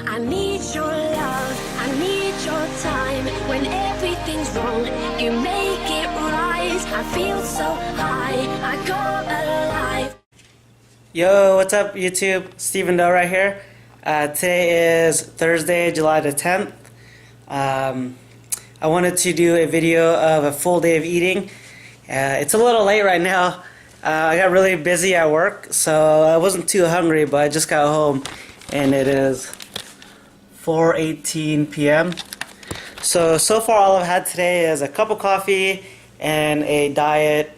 I need your love, I need your time. When everything's wrong, you make it right. I feel so high, I go alive. Yo, what's up YouTube? Steven Doe right here. Today is Thursday, July the 10th. I wanted to do a video of a full day of eating. It's a little late right now. I got really busy at work, so I wasn't too hungry, but I just got home and it is 4:18 p.m. So far all I've had today is a cup of coffee and a diet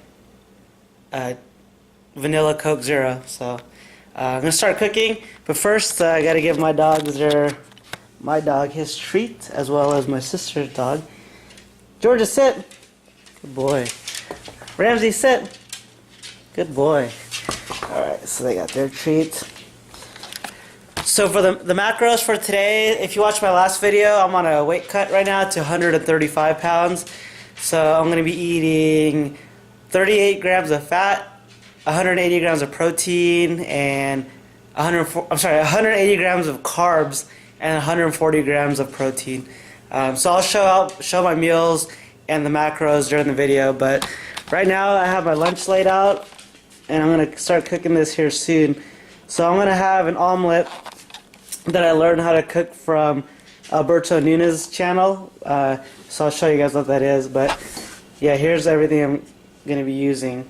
vanilla Coke Zero. So I'm gonna start cooking, but first I gotta give my dog his treat, as well as my sister's dog. Georgia, sit. Good boy. Ramsey, sit. Good boy. Alright, so they got their treat. So for the macros for today, if you watched my last video, I'm on a weight cut right now to 135 pounds. So I'm going to be eating 38 grams of fat, 180 grams of protein, and 180 grams of carbs, and 140 grams of protein. So I'll show my meals and the macros during the video, but right now I have my lunch laid out, and I'm going to start cooking this here soon. So I'm going to have an omelet that I learned how to cook from Alberto Nunes' channel. So I'll show you guys what that is, but yeah, here's everything I'm going to be using.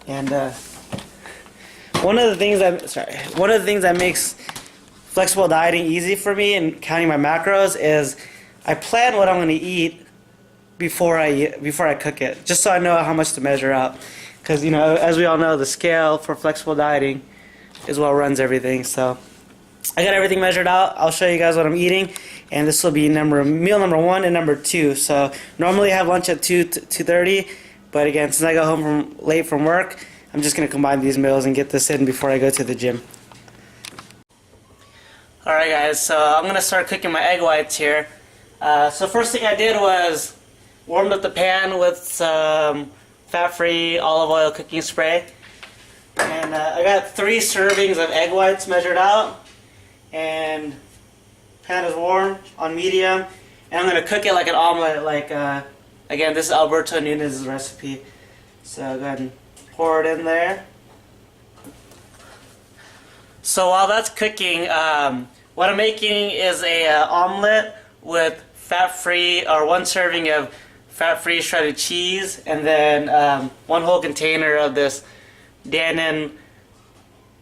And one of the things that makes flexible dieting easy for me and counting my macros is I plan what I'm going to eat before I cook it, just so I know how much to measure out. Because, you know, as we all know, the scale for flexible dieting is what runs everything. So I got everything measured out. I'll show you guys what I'm eating, and this will be meal number 1 and number 2. So normally I have lunch at 2:30, but again, since I got home late from work, I'm just going to combine these meals and get this in before I go to the gym. Alright guys, so I'm going to start cooking my egg whites here. So first thing I did was warmed up the pan with some fat-free olive oil cooking spray. And I got 3 servings of egg whites measured out. And pan is warm on medium. And I'm going to cook it like an omelet. Again, this is Alberto Nunes' recipe. So go ahead and pour it in there. So while that's cooking, what I'm making is a omelet with fat-free, or 1 serving of fat-free shredded cheese, and then 1 whole container of this Dannon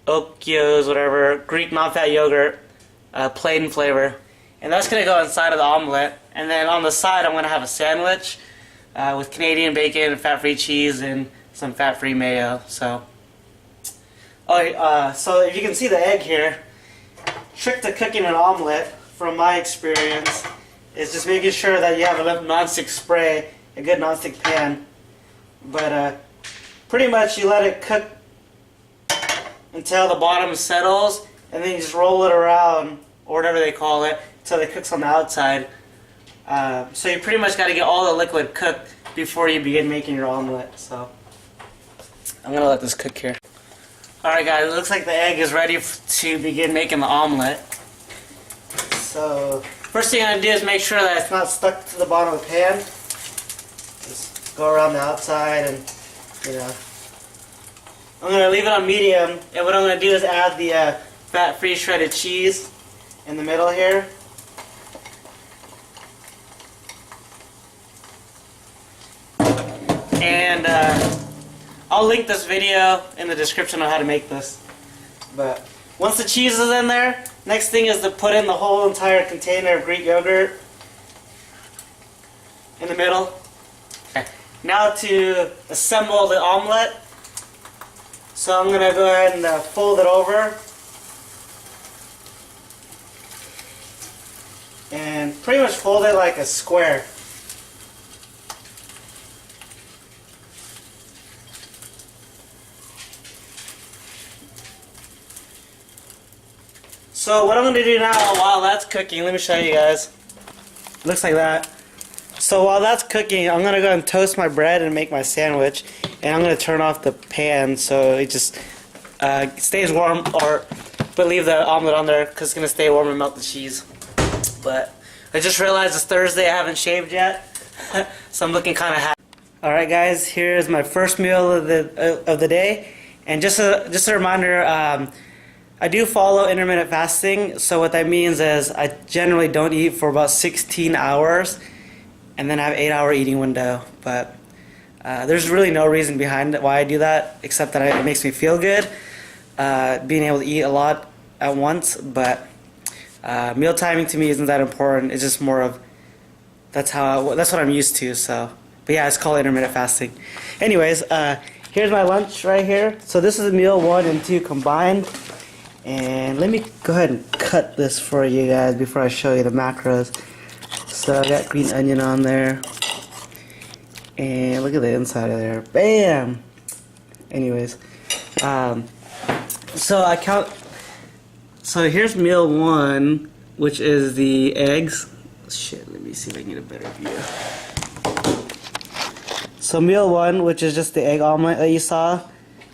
Okios, whatever, Greek non-fat yogurt, plain flavor. And that's going to go inside of the omelet. And then on the side I'm going to have a sandwich with Canadian bacon and fat-free cheese and some fat-free mayo. So if you can see the egg here, trick to cooking an omelet, from my experience, is just making sure that you have enough nonstick spray, a good nonstick pan. But pretty much you let it cook until the bottom settles, and then you just roll it around, or whatever they call it, until it cooks on the outside. So you pretty much got to get all the liquid cooked before you begin making your omelet. So I'm going to let this cook here. Alright guys, it looks like the egg is ready to begin making the omelet. So first thing I'm going to do is make sure that it's not stuck to the bottom of the pan. Just go around the outside, and, you know, I'm going to leave it on medium, and what I'm going to do is add the fat-free shredded cheese in the middle here. And I'll link this video in the description on how to make this. But once the cheese is in there, next thing is to put in the whole entire container of Greek yogurt in the middle. Okay. Now to assemble the omelet. So I'm going to go ahead and fold it over. And pretty much fold it like a square. So what I'm going to do now, while that's cooking, let me show you guys. Looks like that. So while that's cooking, I'm going to go and toast my bread and make my sandwich. And I'm going to turn off the pan so it just stays warm, or but leave the omelet on there because it's gonna stay warm and melt the cheese. But I just realized it's Thursday. I haven't shaved yet, so I'm looking kind of happy. All right, guys, here's my first meal of the day, and just a reminder. I do follow intermittent fasting, so what that means is I generally don't eat for about 16 hours, and then I have an 8-hour eating window. But there's really no reason behind it why I do that, except that it makes me feel good, being able to eat a lot at once. But meal timing to me isn't that important. It's just more of that's what I'm used to. So, but yeah, it's called intermittent fasting. Anyways, here's my lunch right here. So this is meal 1 and 2 combined. And let me go ahead and cut this for you guys before I show you the macros. So I got green onion on there. And look at the inside of there. Bam! Anyways. So I count. So here's meal 1, which is the eggs. Shit, let me see if I can get a better view. So meal 1, which is just the egg omelet that you saw.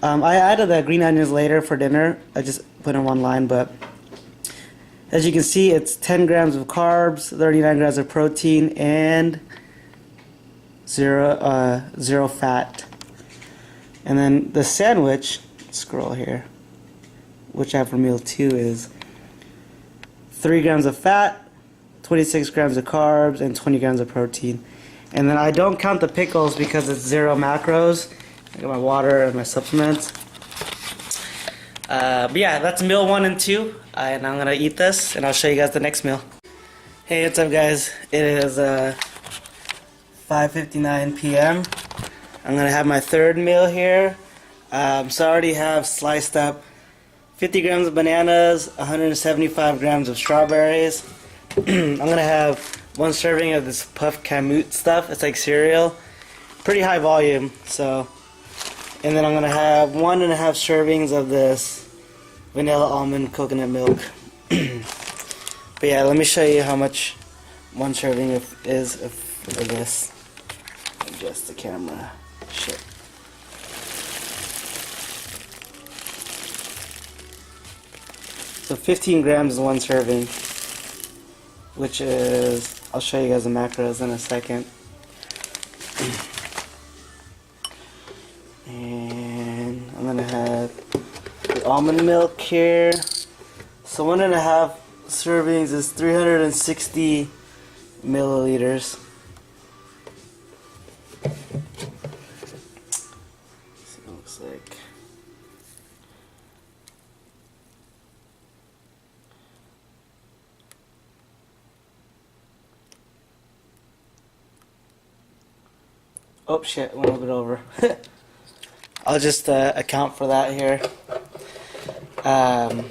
I added the green onions later for dinner. I just put in one line, but as you can see, it's 10 grams of carbs, 39 grams of protein, and zero fat. And then the sandwich, scroll here, which I have for meal 2 is 3 grams of fat, 26 grams of carbs, and 20 grams of protein. And then I don't count the pickles because it's 0 macros. I got my water and my supplements. But yeah, that's meal 1 and 2. And I'm gonna eat this, and I'll show you guys the next meal. Hey, what's up, guys? It is 5:59 p.m. I'm gonna have my third meal here. So I already have sliced up 50 grams of bananas, 175 grams of strawberries. I'm gonna have 1 serving of this puff kamut stuff. It's like cereal, pretty high volume. So. And then I'm going to have 1.5 servings of this vanilla almond coconut milk. But yeah, let me show you how much 1 serving is of this. Adjust the camera. Shit. So 15 grams is 1 serving, which is, I'll show you guys the macros in a second. And I'm gonna have the almond milk here. So 1.5 servings is 360 milliliters. Let's see what it looks like. Oh shit, went a little bit over. I'll just account for that here. And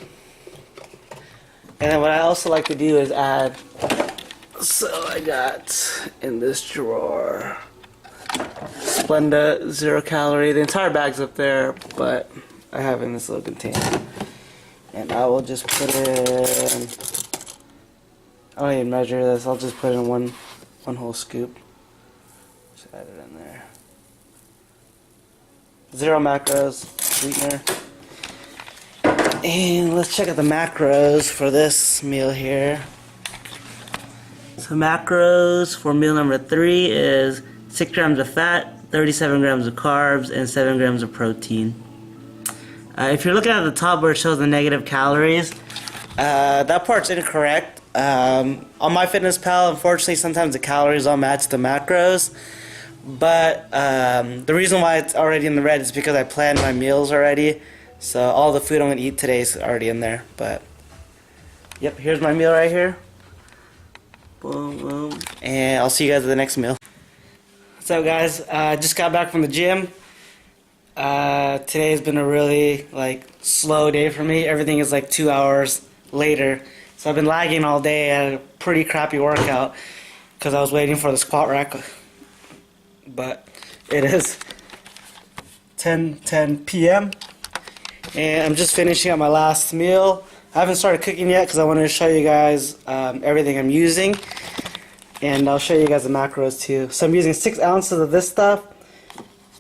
then what I also like to do is add, so I got in this drawer, Splenda 0 calorie. The entire bag's up there, but I have it in this little container. And I will just put in, I don't even measure this, I'll just put in one whole scoop. Just add it in there. 0 macros, sweetener. And let's check out the macros for this meal here. So macros for meal number 3 is 6 grams of fat, 37 grams of carbs, and 7 grams of protein. If you're looking at the top where it shows the negative calories, that part's incorrect. On MyFitnessPal, unfortunately, sometimes the calories don't match the macros. But the reason why it's already in the red is because I planned my meals already. So all the food I'm going to eat today is already in there. But yep, here's my meal right here. Boom, boom. And I'll see you guys at the next meal. What's up, guys? Just got back from the gym. Today's been a really slow day for me. Everything is 2 hours later. So I've been lagging all day. I had a pretty crappy workout because I was waiting for the squat rack. But it is 10:10 p.m. and I'm just finishing up my last meal. I haven't started cooking yet because I wanted to show you guys everything I'm using, and I'll show you guys the macros too. So I'm using 6 ounces of this stuff,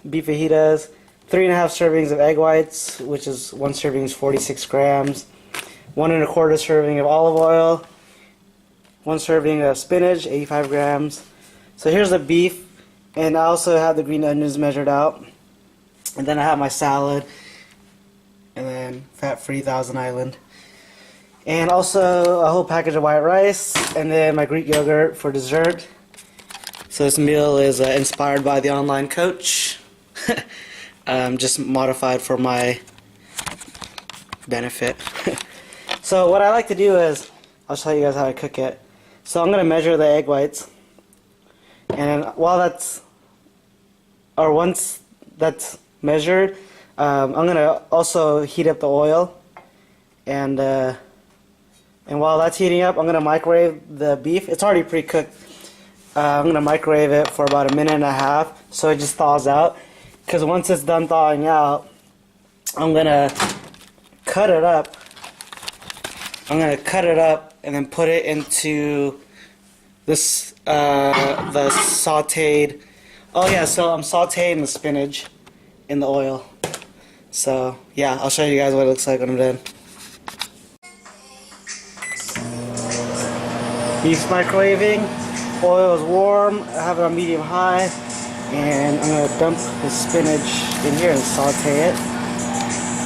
beef fajitas, 3.5 servings of egg whites, which is 1 serving is 46 grams, 1¼ serving of olive oil, 1 serving of spinach, 85 grams. So here's the beef, and I also have the green onions measured out. And then I have my salad, and then fat-free Thousand Island. And also a whole package of white rice, and then my Greek yogurt for dessert. So this meal is inspired by the online coach, just modified for my benefit. So what I like to do is, I'll show you guys how I cook it. So I'm going to measure the egg whites, and once that's measured, I'm going to also heat up the oil, and while that's heating up, I'm going to microwave the beef. It's already pre-cooked. I'm going to microwave it for about 1.5 minutes so it just thaws out. Because once it's done thawing out, I'm going to cut it up. I'm going to cut it up and then put it into this, the sauteed. Oh yeah, so I'm sauteing the spinach in the oil. So yeah, I'll show you guys what it looks like when I'm done. Beef's microwaving, oil is warm, I have it on medium high, and I'm going to dump the spinach in here and saute it.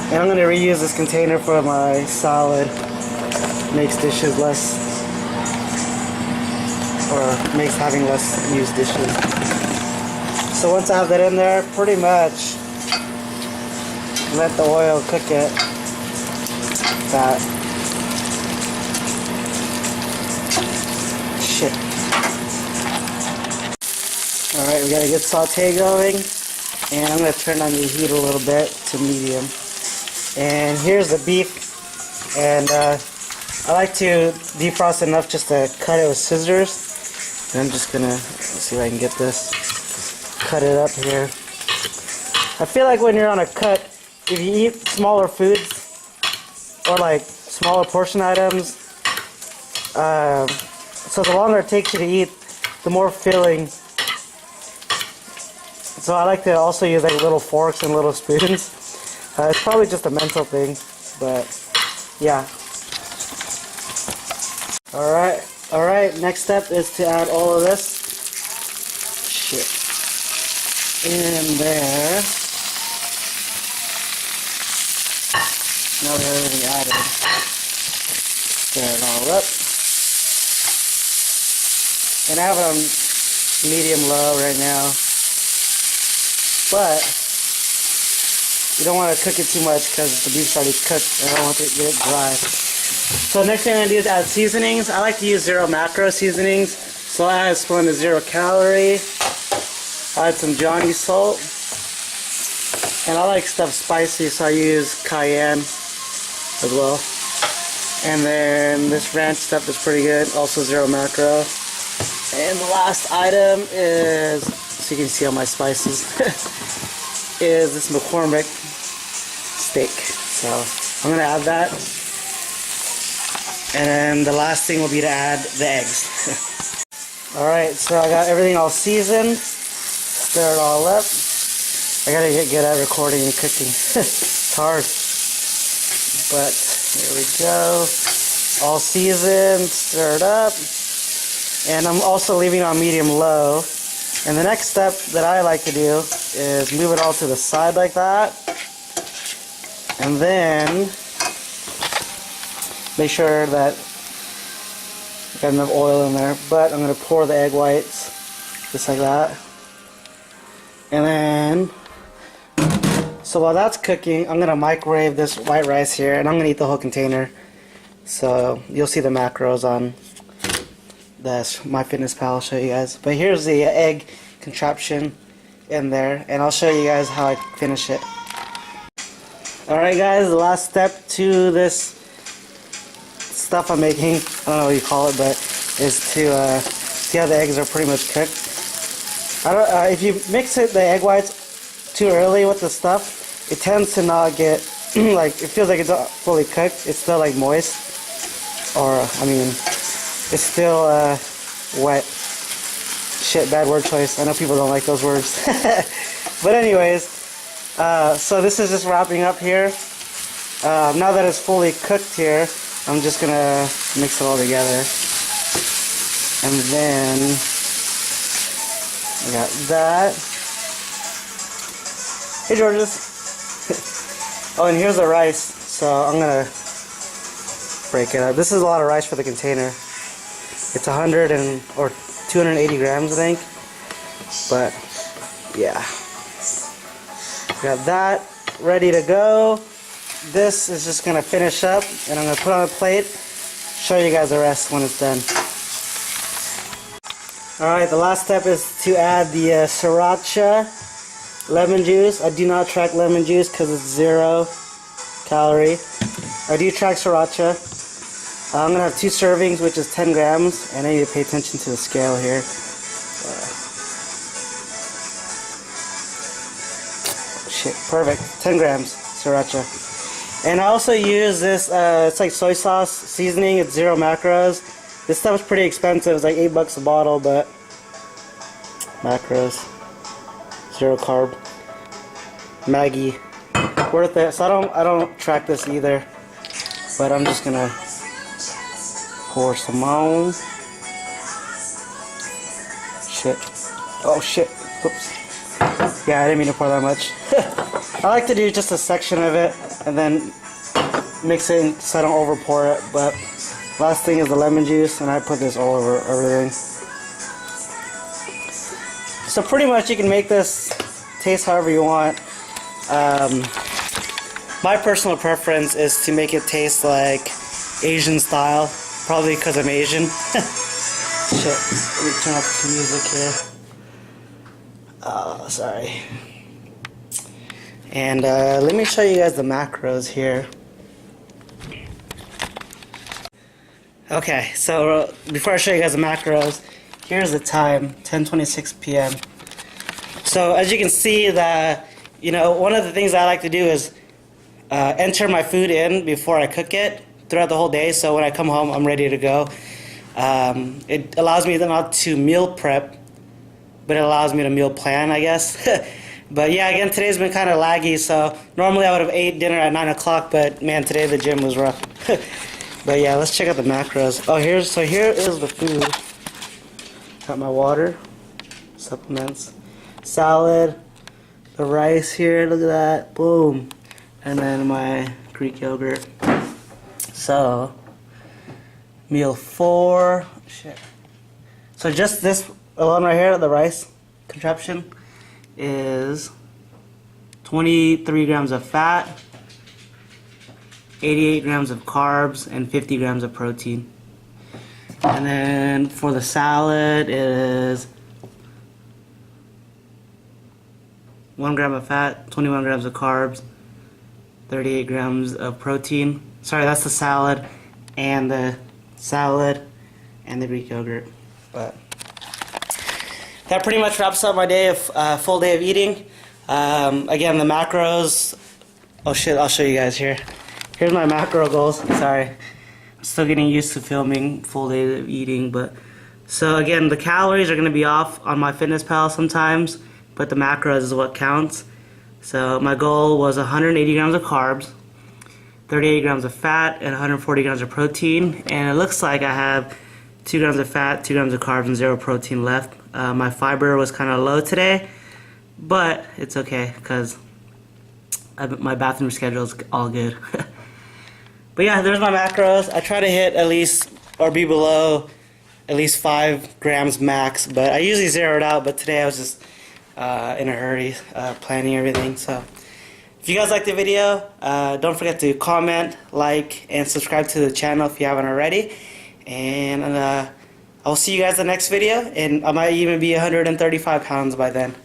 And I'm going to reuse this container for my salad. Makes dishes less, or makes having less used dishes. So once I have that in there, pretty much let the oil cook it. That. Shit. Alright, we got a good saute going, and I'm going to turn on the heat a little bit to medium. And here's the beef, and I like to defrost enough just to cut it with scissors. And I'm just going to, let's see if I can get this, cut it up here. I feel like when you're on a cut, if you eat smaller foods, or like smaller portion items, so the longer it takes you to eat, the more filling. So I like to also use like little forks and little spoons. It's probably just a mental thing, but yeah. Alright, next step is to add all of this shit in there. Now that everything added, stir it all up. And I have it on medium-low right now, but you don't want to cook it too much because the beef's already cooked and I don't want to get it dry. So next thing I'm going to do is add seasonings. I like to use 0 macro seasonings, so I add a spoon of 0 calorie. I add some Johnny salt, and I like stuff spicy, so I use cayenne as well. And then this ranch stuff is pretty good, also 0 macro. And the last item is, so you can see all my spices, is this McCormick steak. So I'm going to add that. And then the last thing will be to add the eggs. Alright, so I got everything all seasoned. Stir it all up. I gotta get good at recording and cooking. It's hard. But here we go. All seasoned, stirred up. And I'm also leaving it on medium-low. And the next step that I like to do is move it all to the side like that. And then make sure that I got enough oil in there. But I'm going to pour the egg whites just like that. And then, so while that's cooking, I'm going to microwave this white rice here. And I'm going to eat the whole container. So you'll see the macros on this MyFitnessPal. I'll show you guys. But here's the egg contraption in there, and I'll show you guys how I finish it. Alright guys, the last step to this stuff I'm making, I don't know what you call it, but is to see how the eggs are pretty much cooked. If you mix the egg whites too early with the stuff, it tends to not get like, it feels like it's not fully cooked. It's still like moist, or I mean, it's still wet. Shit, bad word choice. I know people don't like those words. But anyways, so this is just wrapping up here. Now that it's fully cooked here, I'm just gonna mix it all together. And then I got that. Hey Georges. Oh, and here's the rice. So I'm gonna break it up. This is a lot of rice for the container. It's 100 or 280 grams, I think. But yeah, got that ready to go. This is just gonna finish up, and I'm gonna put on a plate. Show you guys the rest when it's done. Alright, the last step is to add the sriracha lemon juice. I do not track lemon juice because it's 0 calorie. I do track sriracha. I'm going to have 2 servings, which is 10 grams, and I need to pay attention to the scale here. Shit, perfect. 10 grams sriracha. And I also use this, it's like soy sauce seasoning. It's 0 macros. This stuff is pretty expensive. It's like $8 a bottle, but macros, 0 carb, Maggi, worth it. So I don't track this either, but I'm just gonna pour some on. Shit. Oh shit. Oops. Yeah, I didn't mean to pour that much. I like to do just a section of it and then mix it in so I don't over pour it. But last thing is the lemon juice, and I put this all over everything. So pretty much you can make this taste however you want. My personal preference is to make it taste like Asian style, probably because I'm Asian. Shit, let me turn off some music here. Oh, sorry. And let me show you guys the macros here. Okay, so before I show you guys the macros, here's the time, 10:26 p.m. So as you can see, that one of the things I like to do is enter my food in before I cook it throughout the whole day. So when I come home, I'm ready to go. It allows me not to meal prep, but it allows me to meal plan, I guess. But yeah, again, today's been kind of laggy. So normally I would have ate dinner at 9 o'clock, but man, today the gym was rough. But yeah, let's check out the macros. Oh, here is the food. Got my water, supplements, salad, the rice here, look at that, boom. And then my Greek yogurt. So, meal 4, shit. So just this alone right here, the rice contraption, is 23 grams of fat, 88 grams of carbs, and 50 grams of protein. And then for the salad, it is 1 gram of fat, 21 grams of carbs, 38 grams of protein. Sorry, that's the salad and the Greek yogurt. But that pretty much wraps up my day of full day of eating. Again, the macros. Oh shit! I'll show you guys here. Here's my macro goals. Sorry, I'm still getting used to filming full day of eating. But so again, the calories are going to be off on my MyFitnessPal sometimes, but the macros is what counts. So my goal was 180 grams of carbs, 38 grams of fat, and 140 grams of protein. And it looks like I have 2 grams of fat, 2 grams of carbs, and 0 protein left. My fiber was kind of low today, but it's okay because my bathroom schedule is all good. But yeah, there's my macros. I try to hit at least or be below at least 5 grams max, but I usually zero it out. But today I was just in a hurry planning everything. So if you guys like the video, don't forget to comment, like, and subscribe to the channel if you haven't already. And I'll see you guys in the next video, and I might even be 135 pounds by then.